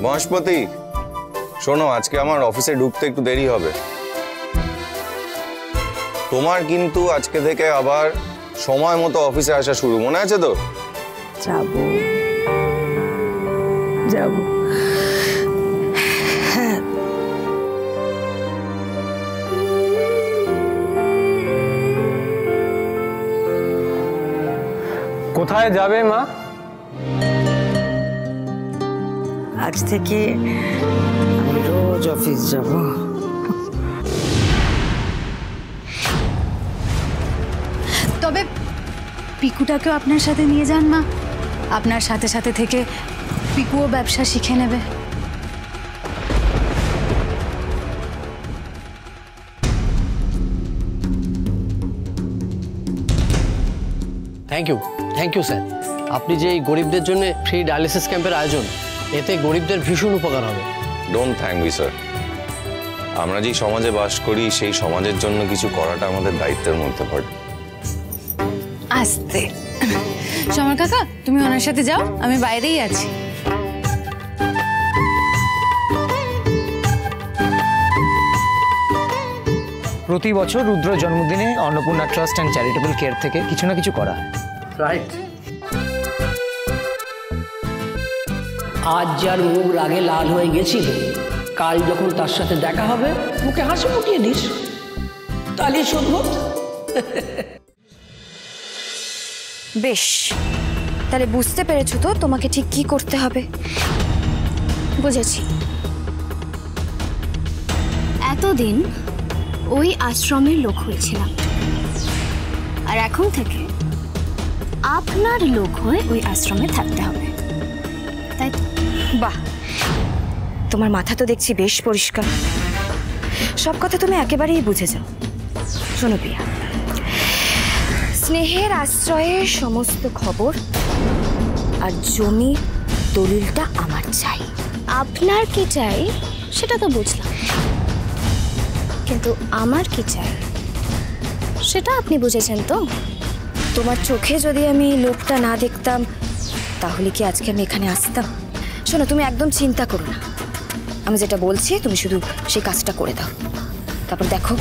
মহেশপতি, শোনো, আজকে আমার অফিসে ঢুকতে একটু দেরি হবে। তোমার কিন্তু আজকে থেকে আবার সময় মতো অফিসে আসা শুরু, মনে আছে তো? যাবো যাবো। হ্যাঁ, কোথায় যাবে মা? আজ থেকে আমি রোজ অফিস যাব। তবে পিকুটাকেও আপনার সাথে নিয়ে যান মা, আপনার সাথে সাথে থেকে পিকুও ব্যবসা শিখে নেবে। Thank you sir. আপনি যে এই গরিবদের জন্য ফ্রি ডায়ালিসিস ক্যাম্পের আয়োজন, এতে গরিবদের ভীষণ উপকার হবে। Don't thank me sir. আমরা যে সমাজে বাস করি সেই সমাজের জন্য কিছু করাটা আমাদের দায়িত্বের মধ্যে পড়ে। আস্তে, সমর কাকা, তুমি ওনার সাথে যাও, আমি বাইরেই আছি। প্রতি বছর রুদ্র জন্মদিনে Annapurna trust and charitable care থেকে কিছু না কিছু করা হয়। রাইট। আজ যার মুখ রাগে লাল হয়ে গেছিল, কাল যখন তার সাথে দেখা হবে মুখে হাসি ফুটিয়ে দিস, তাহলে শোধবোধ। বেশ, তাহলে বুঝতে পেরেছো তো তোমাকে ঠিক কি করতে হবে? বুঝেছি। এতদিন ওই আশ্রমের লোক হয়েছিলাম, আর এখন থেকে আপনার লোক হয়ে ওই আশ্রমে থাকতে হবে, তাই? বাহ, তোমার মাথা তো দেখছি বেশ পরিষ্কার, সব কথা তুমি একেবারেই বুঝে যাও। শোনো প্রিয়া, স্নেহের আশ্রয়ের সমস্ত খবর আর জমি দলিলটা আমার চাই। আপনার কি চাই সেটা তো বুঝলাম, কিন্তু আমার কি চাই সেটা আপনি বুঝেছেন তো? তোমার চোখে যদি আমি লোকটা না দেখতাম তাহলে কি আজকে আমি এখানে আসতাম? শোনো, তুমি একদম চিন্তা করো না, আমি যেটা বলছি তুমি শুধু সেই কাজটা করে দাও, তারপর দেখো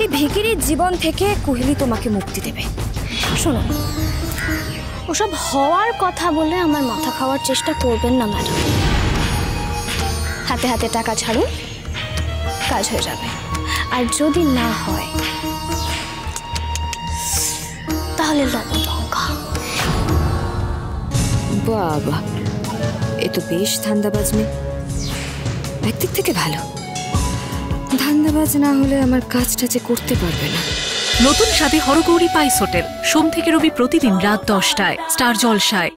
এই ভিখিরির জীবন থেকে কুহেলি তোমাকে মুক্তি দেবে। শোনো, ওসব হওয়ার কথা বলে আমার মাথা খাওয়ার চেষ্টা করবেন না ম্যাডাম। হাতে হাতে টাকা ছাড়ুন, কাজ হয়ে যাবে। আর যদি না হয় তাহলে লবডঙ্কা। বাবা, এ তো বেশ ধান্দাবাজ মেয়ে, একদিক থেকে ভালো। ধান্দাবাজ না হলে আমার কাজটা যে করতে পারবে না। নতুন স্বাদে হরগৌরী পাইস হোটেল, সোম থেকে রবি প্রতিদিন রাত 10টায় স্টার জলসায়।